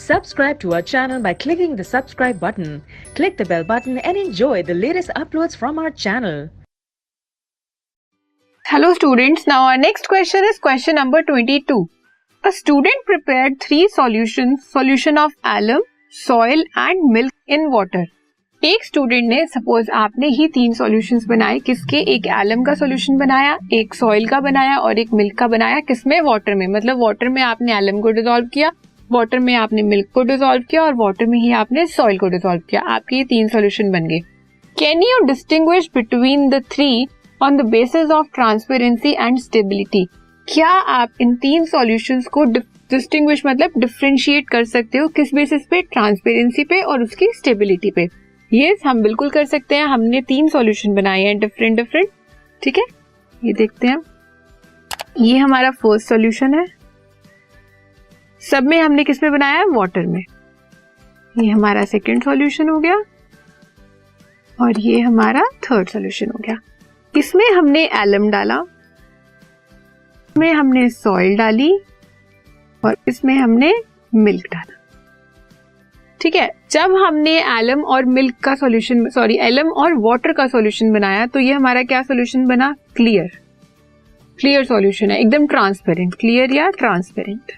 Subscribe to our channel by clicking the subscribe button. Click the bell button and enjoy the latest uploads from our channel. Hello students, now our next question is question number 22. A student prepared 3 solutions, solution of alum, soil and milk in water. एक student ने, suppose आपने ही 3 solutions बनाए, किसके? एक alum का solution बनाया, एक soil का बनाया और एक मिल्क का बनाया. किसमें? वाटर में. मतलब वाटर में आपने एलम को डिसॉल्व किया, वाटर में आपने मिल्क को डिसॉल्व किया और वाटर में ही आपने सॉइल को डिसॉल्व किया. आपके ये 3 सॉल्यूशन बन गए. Can you distinguish between the 3 on the basis of transparency and stability? क्या आप इन 3 सॉल्यूशंस को डिस्टिंग्विश मतलब डिफरेंशिएट कर सकते हो? किस बेसिस पे? ट्रांसपेरेंसी पे और उसकी स्टेबिलिटी पे. यस, हम बिल्कुल कर सकते हैं. हमने 3 सॉल्यूशन बनाए हैं डिफरेंट. ठीक है, ये देखते हैं. ये हमारा फर्स्ट सॉल्यूशन है. सब में हमने किस में बनाया है? वाटर में. ये हमारा सेकंड सॉल्यूशन हो गया और ये हमारा थर्ड सॉल्यूशन हो गया. इसमें हमने एलम डाला, इसमें हमने सॉइल डाली और इसमें हमने मिल्क डाला. ठीक है, जब हमने एलम और मिल्क का सॉल्यूशन, एलम और वाटर का सॉल्यूशन बनाया तो ये हमारा क्या सॉल्यूशन बना? क्लियर सॉल्यूशन है, एकदम ट्रांसपेरेंट. क्लियर या ट्रांसपेरेंट.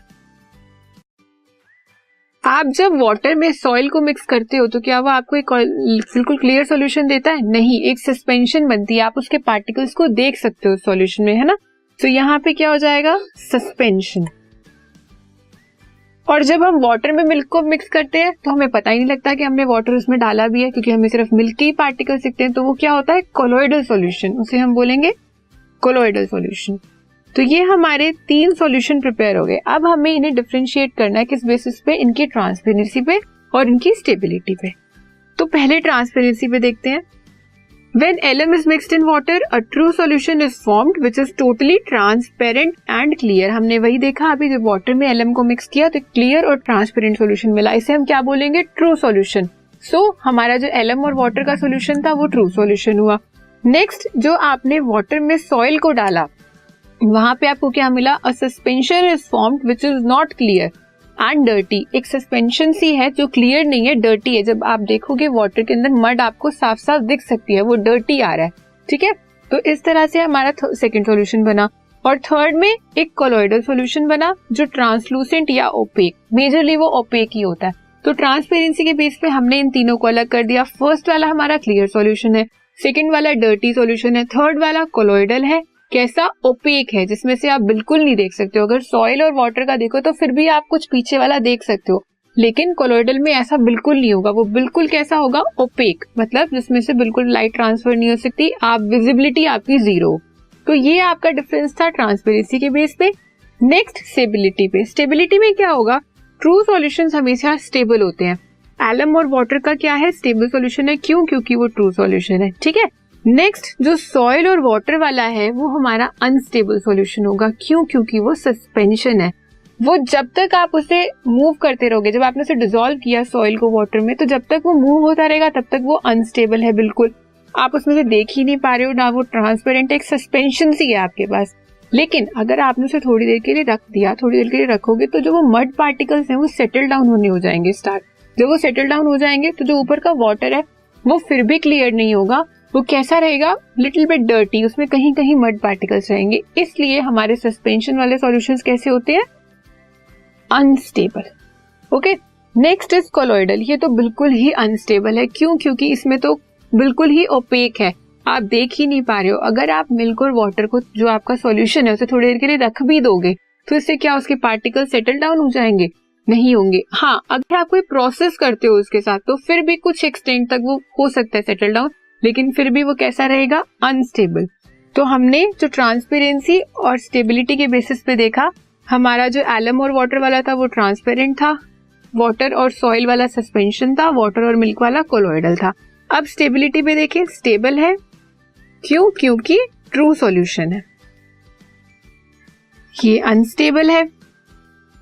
आप जब वाटर में सॉइल को मिक्स करते हो तो क्या वो आपको एक बिल्कुल क्लियर सॉल्यूशन देता है? नहीं, एक सस्पेंशन बनती है. आप उसके पार्टिकल्स को देख सकते हो सॉल्यूशन में, है ना. तो यहाँ पे क्या हो जाएगा? सस्पेंशन. और जब हम वाटर में मिल्क को मिक्स करते हैं तो हमें पता ही नहीं लगता कि हमने वाटर उसमें डाला भी है, क्योंकि हमें सिर्फ मिल्क के ही पार्टिकल्स दिखते हैं. तो वो क्या होता है? Colloidal solution. उसे हम बोलेंगे कोलोइडल सॉल्यूशन. तो ये हमारे 3 सॉल्यूशन प्रिपेयर हो गए. अब हमें इन्हें डिफरेंशिएट करना है. किस बेसिस पे? इनकी ट्रांसपेरेंसी पे और इनकी स्टेबिलिटी पे. तो पहले ट्रांसपेरेंसी पे देखते हैं. When alum is mixed in water, a true solution is formed which is totally transparent and clear. हमने वही देखा अभी, जब वाटर में एलम को मिक्स किया तो क्लियर और ट्रांसपेरेंट सॉल्यूशन मिला. इसे हम क्या बोलेंगे? True solution. सो हमारा जो एलम और वाटर का सॉल्यूशन था वो ट्रू सॉल्यूशन हुआ. नेक्स्ट, जो आपने वाटर में सॉइल को डाला, वहां पे आपको क्या मिला? अ suspension is formed which is not clear and dirty. एक सस्पेंशन सी है जो क्लियर नहीं है, डर्टी है. जब आप देखोगे वाटर के अंदर मड आपको साफ साफ दिख सकती है, वो डर्टी आ रहा है. ठीक है, तो इस तरह से हमारा सेकंड सॉल्यूशन बना. और थर्ड में एक कोलोइडल सॉल्यूशन बना जो ट्रांसलूसेंट या ओपेक, मेजरली वो ओपेक ही होता है. तो ट्रांसपेरेंसी के बेस पे हमने इन तीनों को अलग कर दिया. फर्स्ट वाला हमारा क्लियर सॉल्यूशन है, सेकेंड वाला डर्टी सॉल्यूशन है, थर्ड वाला कोलोइडल है. कैसा? ओपेक है, जिसमें से आप बिल्कुल नहीं देख सकते हो. अगर सॉइल और वाटर का देखो तो फिर भी आप कुछ पीछे वाला देख सकते हो, लेकिन कोलोइडल में ऐसा बिल्कुल नहीं होगा. वो बिल्कुल कैसा होगा? ओपेक, मतलब जिसमें से बिल्कुल लाइट ट्रांसफर नहीं हो सकती, आप विजिबिलिटी आपकी 0. तो ये आपका डिफरेंस था ट्रांसपेरेंसी के बेस पे. नेक्स्ट, स्टेबिलिटी पे. स्टेबिलिटी में क्या होगा? ट्रू सॉल्यूशंस हमेशा स्टेबल होते हैं. एलम और वाटर का क्या है? स्टेबल सॉल्यूशन है. क्यों? क्योंकि वो ट्रू सॉल्यूशन है. ठीक है. नेक्स्ट, जो सॉइल और वाटर वाला है वो हमारा अनस्टेबल सॉल्यूशन होगा. क्यों? क्योंकि वो सस्पेंशन है. वो जब तक आप उसे मूव करते रहोगे, जब आपने उसे डिसॉल्व किया सॉइल को वाटर में, तो जब तक वो मूव होता रहेगा तब तक वो अनस्टेबल है. बिल्कुल आप उसमें से देख ही नहीं पा रहे हो, ना वो ट्रांसपेरेंट, एक सस्पेंशन सी है आपके पास. लेकिन अगर आपने उसे थोड़ी देर के लिए रख दिया, थोड़ी देर के लिए रखोगे, तो जो वो मड पार्टिकल्स हैं वो सेटल डाउन होने हो जाएंगे स्टार्ट. जब वो सेटल डाउन हो जाएंगे तो जो ऊपर का वाटर है वो फिर भी क्लियर नहीं होगा. वो कैसा रहेगा? लिटिल बिट डर्टी, उसमें कहीं कहीं मड पार्टिकल्स रहेंगे. इसलिए हमारे सस्पेंशन वाले सॉल्यूशंस कैसे होते हैं? Unstable. Okay. Next is colloidal. ये तो बिल्कुल ही अनस्टेबल है. क्यों? क्योंकि इसमें तो बिल्कुल ही ओपेक है, आप देख ही नहीं पा रहे हो. अगर आप मिल्क और वाटर को, जो आपका सॉल्यूशन है, उसे थोड़ी देर के लिए रख भी दोगे तो इससे क्या उसके पार्टिकल सेटल डाउन हो जाएंगे? नहीं होंगे. हाँ, अगर आप कोई प्रोसेस करते हो उसके साथ तो फिर भी कुछ एक्सटेंट तक वो हो सकता है सेटल डाउन, लेकिन फिर भी वो कैसा रहेगा? अनस्टेबल. तो हमने जो ट्रांसपेरेंसी और स्टेबिलिटी के बेसिस पे देखा, हमारा जो एलम और वाटर वाला था वो ट्रांसपेरेंट था, वाटर और सॉइल वाला सस्पेंशन था, वाटर और मिल्क वाला कोलोइडल था. अब स्टेबिलिटी पे देखें, स्टेबल है. क्यों? क्योंकि ट्रू सॉल्यूशन है. ये अनस्टेबल है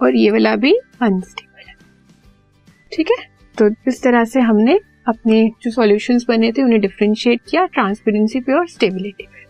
और ये वाला भी अनस्टेबल है. ठीक है, तो इस तरह से हमने अपने जो सॉल्यूशंस बने थे उन्हें डिफरेंशिएट किया ट्रांसपेरेंसी पे और स्टेबिलिटी पे.